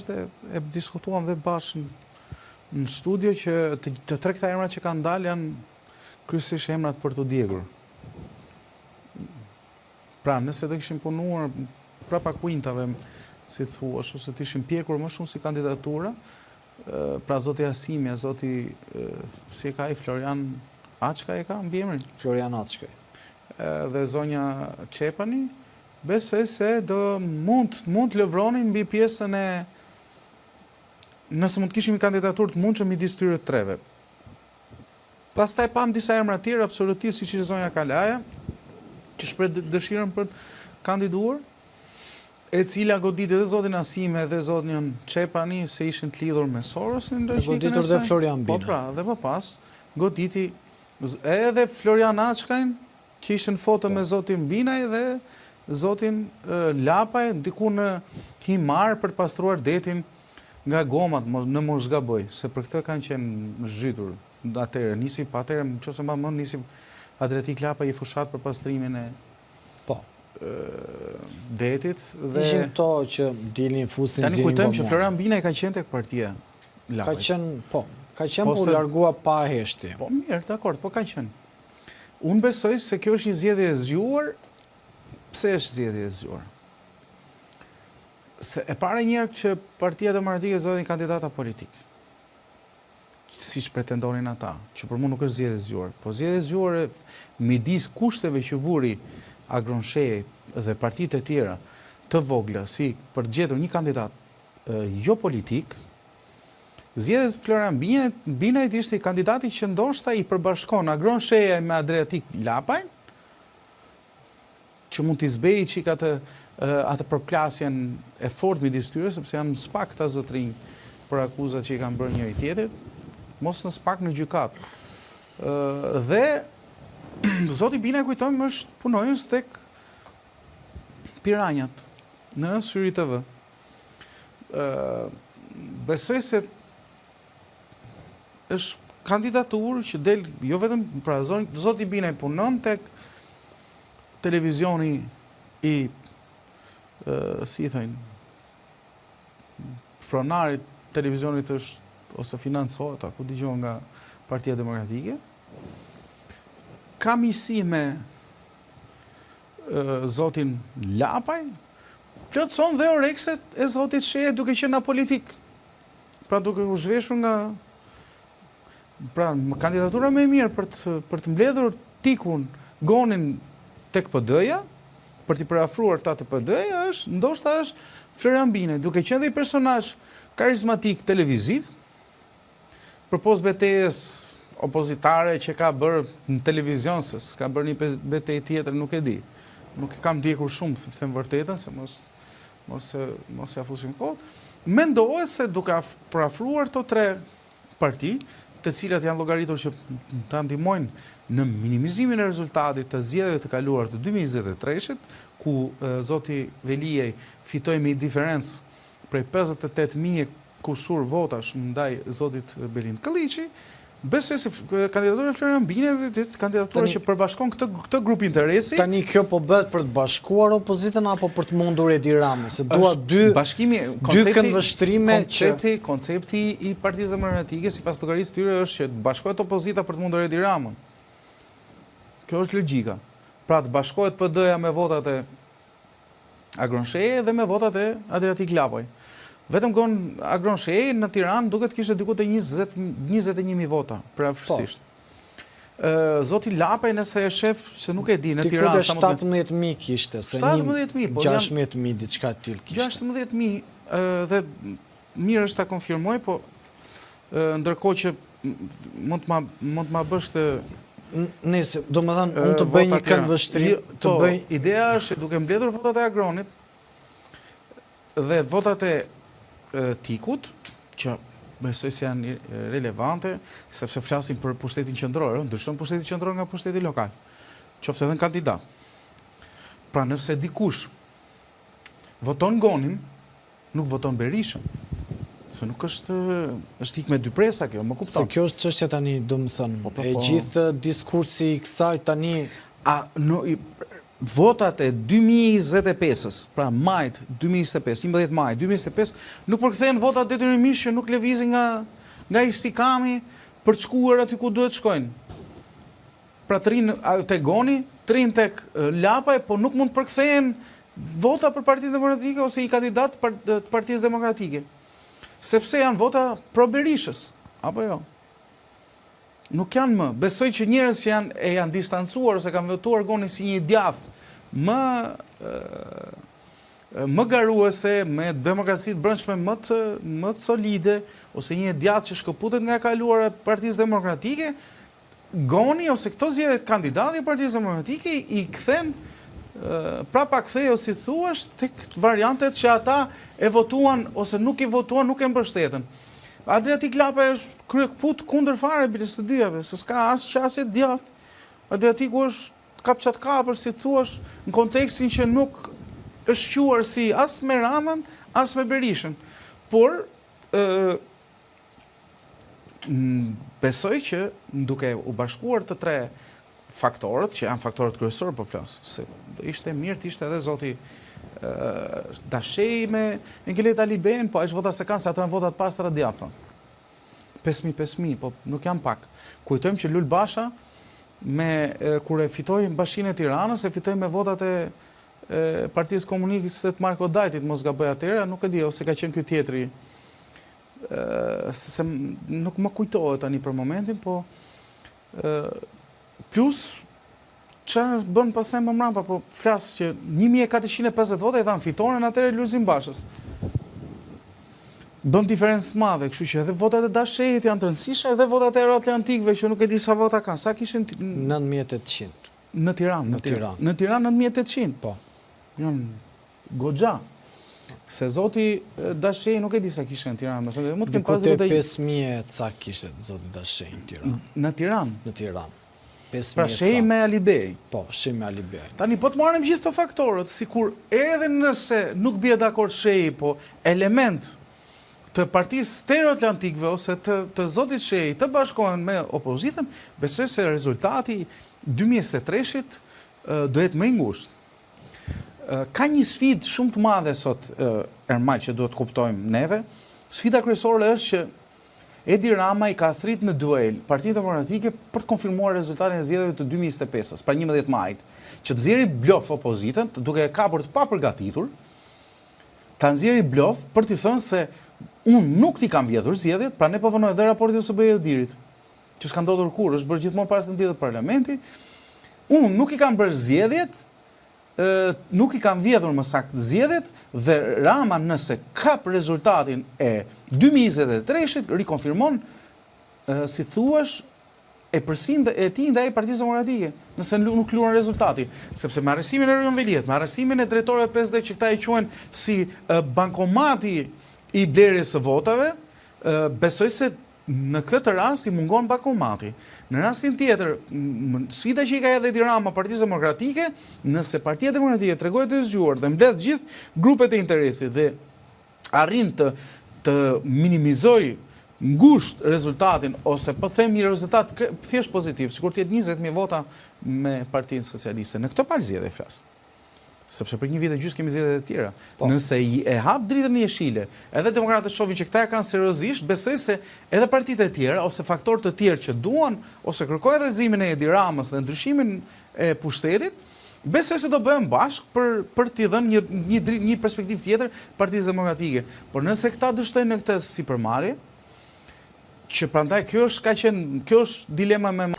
dhe e diskutuam dhe bashkë në studio që të tre këta emrat që kanë dalë janë kryesisht emrat për të djegur. Pra, nëse të kishim punuar prapa kuintave, si thuash, ose të ishim pjekur më shumë si kandidatura, pra zoti Asimja, zoti si e ka i Florian Açka e ka mbiemrin? Florian Açkaj. Dhe zonja Çepani, besoj se do mund të lëvronin mbi pjesën e nëse mund të kishim kandidaturë të mundshëm midis tyre të treve. Pastaj pam disa emra të tjerë absolutisht siç ishte zonja Kalaja, që shpreh dëshirën për të kandiduar, e cila goditi dhe zotin Asime dhe zotin Çepani se ishin të lidhur me Sorosin. Goditur dhe Florian Bina. Po pra, dhe më pas goditi edhe Florian Açkajn, që ishën foto me zotin Binaj dhe zotin Lapaj, diku në Himar për të pastruar detin nga gomat në Mosgaboj, se për këtë kanë qenë zhytur atëherë, nisi pa atëherë, nëse mba mend nisi Adriatik Lapaj i fushat për pastrimin e detit dhe ishin to që dilnin fusin tani kujtojmë që Florian Binaj ka qenë tek partia Lapaj. Ka qenë po largua pa heshtje. Po mirë, dakord, po ka qenë. Unë besoj se kjo është një zgjedhje e zgjuar. Pse është zgjedhje e zgjuar? Se e para njerë që Partia Demokratike zgjodhin kandidata politik. Siç pretendonin ata, që për mua nuk është zgjedhje e zgjuar. Po zgjedhje e zgjuar midis kushteve që vuri Agronshej dhe partitë e tjera të vogla, si për të gjetur një kandidat jo politik, zgjedhjes Florian Binajt ishte i kandidati që ndoshta i përbashkon Agronshej me Adriatik Lapajn, që mund t'i zbejë qik atë përplasjen e fort midis tyre, sepse janë spak ta zotrinj për akuzat që i kanë bërë njëri tjetrit, mos në spak në gjykat. Dhe zoti Binaj, kujtojmë, është punojës tek Piranjat në Syri TV. Besoj se është kandidaturë që del jo vetëm pra zoti Binaj punon tek televizioni i si i thënë pronarit televizionit është ose financohet, ku dëgjohen nga Partia Demokratike. Ka misi me zotin Lapaj, plotëson dhe orekset e zotit Sheje duke qenë na politik. Pra duke u zhveshur nga pra kandidatura më e mirë për të mbledhur tikun gonin tek PD-ja, për t'i përafruar ta të PD-ja, ndoshta është Florian Binaj, duke qenë dhe i personazh karizmatik televiziv, përpos betejës opozitare që ka bërë në televizion, se s'ka bërë një betejë tjetër, nuk e di. Nuk e kam ndjekur shumë, të them vërtetën, se mos ja fusim kohë. Mendohet se duke përafruar të tre parti, të cilat janë llogaritur që ta ndihmojnë në minimizimin e rezultatit të zgjedhjeve të kaluar të 2023-shit, ku zoti Veliaj fitoi me diferencë prej 58.000 kusur votash ndaj zotit Belind Kolliçi. Besoj se kandidatura e Florian Binaj është kandidatura që përbashkon këtë grup interesi. Tani kjo po bëhet për të bashkuar opozitën apo për të mundur Edi Rama? Se dua dy këndvështrime që koncepti i Partisë Demokratike sipas llogarisë tyre është që të bashkohet opozita për të mundur Edi Ramën. Kjo është logjika. Pra të bashkohet PD-ja me votat e Agronshej dhe me votat e Adriatik Lapaj. Vetëm gon Agronshej në Tiranë duket kishte diku te 21.000 vota, përafërsisht. Zoti Lapaj nëse e shef se nuk e di në Tiranë sa më 17.000 kishte, se 16.000 diçka të tillë kishte. 16.000 dhe mirë është ta konfirmoj, po ndërkohë që mund të ma bësh të nëse, domethënë, unë të bëj një këndvështrim, të bëj ideja është duke mbledhur votat e Agronit dhe votat e Tikut, që besoj se janë relevante, sepse flasim për pushtetin qendror, ndryshon pushteti qendror nga pushteti lokal, qoftë edhe në kandidat. Pra nëse dikush voton Gonin, nuk voton Berishën, se nuk është ik me dy presa kjo, më kupton. Se kjo është çështja tani, domethënë, e gjithë diskursi i kësaj tani votat e 2025-ës, pra majt 2025, 11 maj 2025, nuk përkthehen votat detyrimisht që nuk lëvizin nga Istikami për të shkuar aty ku duhet shkojnë. Pra të rinë te Goni, të rinë tek Lapaj, po nuk mund të përkthehen vota për Partinë Demokratike ose i kandidat të Partisë Demokratike. Sepse janë vota pro Berishës, apo jo? Nuk janë më. Besoj që njerëz që janë distancuar ose kanë votuar Goni si një djath më garuese, me demokraci të brendshme më të solide, ose një djath që shkëputet nga e kaluara e Partisë Demokratike, Goni ose këto zgjedhjet kandidati i Partisë Demokratike i kthen prapa ktheu si thuash tek variantet që ata e votuan ose nuk i votuan, nuk e mbështetën. Adriatik Lapa është kryekput kundër fare bites të dyjave, se s'ka as qasje djath. Adriatiku është kapçat si thuash, në kontekstin që nuk është quar si as me Ramën, as me Berishën. Por besoj që duke u bashkuar të tre faktorët, që janë faktorët kryesorë po flas, se ishte mirë të ishte edhe zoti Dashej me Ngeleta Liben, po aq vota se kanë, se ato janë votat pastra djathtë. 5.000, po nuk janë pak. Kujtojmë që Lul Basha, kur e fitoi Bashkinë e Tiranës, e fitoi me votat e Partisë Komuniste të Marko Dajtit, mos gaboj atëherë, nuk e di, ose ka qenë ky tjetri. Se nuk më kujtohet tani për momentin, po plus çfarë bën pastaj më mbrapa, po flas që 1450 vota i dhan fitoren atëherë Lulzim Bashës. Bën diferencë të madhe, kështu që edhe votat e Dashejit janë të rëndësishme, edhe votat e Euroatlantikëve që nuk e di sa vota kanë. Sa kishin 9800 në Tiranë, në Tiranë 9800. Po. Janë goxha. Se zoti Dashej nuk e di sa kishte në Tiranë, më thonë, mund të kem pasur votë 5000 ca kishte zoti Dashej në Tiranë. Në Tiranë. Në Tiranë. Pra Shej me Alibej. Po, Shej me Alibej. Tani po të marrim gjithë këto faktorët, sikur edhe nëse nuk bie dakord Shej, po element të Partisë të Euroatlantikëve ose të zotit Shej të bashkohen me opozitën, besoj se rezultati 2023-shit do jetë më i ngushtë. Ka një sfidë shumë të madhe sot, Ermal, që duhet kuptojmë neve. Sfida kryesore është që Edi Rama i ka thrit në duel Partinë Demokratike për të konfirmuar rezultatin e zgjedhjeve të 2025-s, pra 11 majit, që të nxjerrë blof opozitën, duke e kapur të papërgatitur, ta nxjerrë blof për t'i thënë se unë nuk t'i kam vjedhur zgjedhjet, pra ne po vonoj edhe raporti ose bëjë Dirit, që s'ka ndodhur kur, është bërë gjithmonë para se të mbledhet parlamenti. Unë nuk i kam bërë zgjedhjet, nuk i kam vjedhur më saktë zgjedhjet, dhe Rama nëse kap rezultatin e 2023-shit rikonfirmon si thuash e përsinë e tij ndaj Partisë Demokratike, nëse nuk luan rezultati, sepse me arrestimin e Rion Veliet, me arrestimin e drejtorëve PSD që këta i quajnë si bankomati i blerjes së votave, besoj se në këtë rast i mungon bankomati. Në rastin tjetër, sfida që i ka edhe Edi Rama Partisë Demokratike, nëse Partia Demokratike tregohet të zgjuar dhe mbledh gjithë grupet e interesit dhe arrin të minimizoj ngushtë rezultatin, ose po them një rezultat thjesht pozitiv, sikur të jetë 20.000 vota me Partinë Socialiste. Në këtë palë zgjedhje flas. Sepse për një vit e gjysmë kemi zgjedhjet e tjera. Nëse e hap dritën e jeshile, edhe demokratët shohin që këta e kanë seriozisht, besoj se edhe partitë e tjera ose faktorë të tjerë që duan ose kërkojnë rrezimin e Edi Ramës dhe ndryshimin e pushtetit, besoj se do bëhen bashkë për t'i dhënë një perspektivë tjetër Partisë Demokratike. Por nëse këta dështojnë në këtë sipërmarrje, që prandaj kjo është dilema me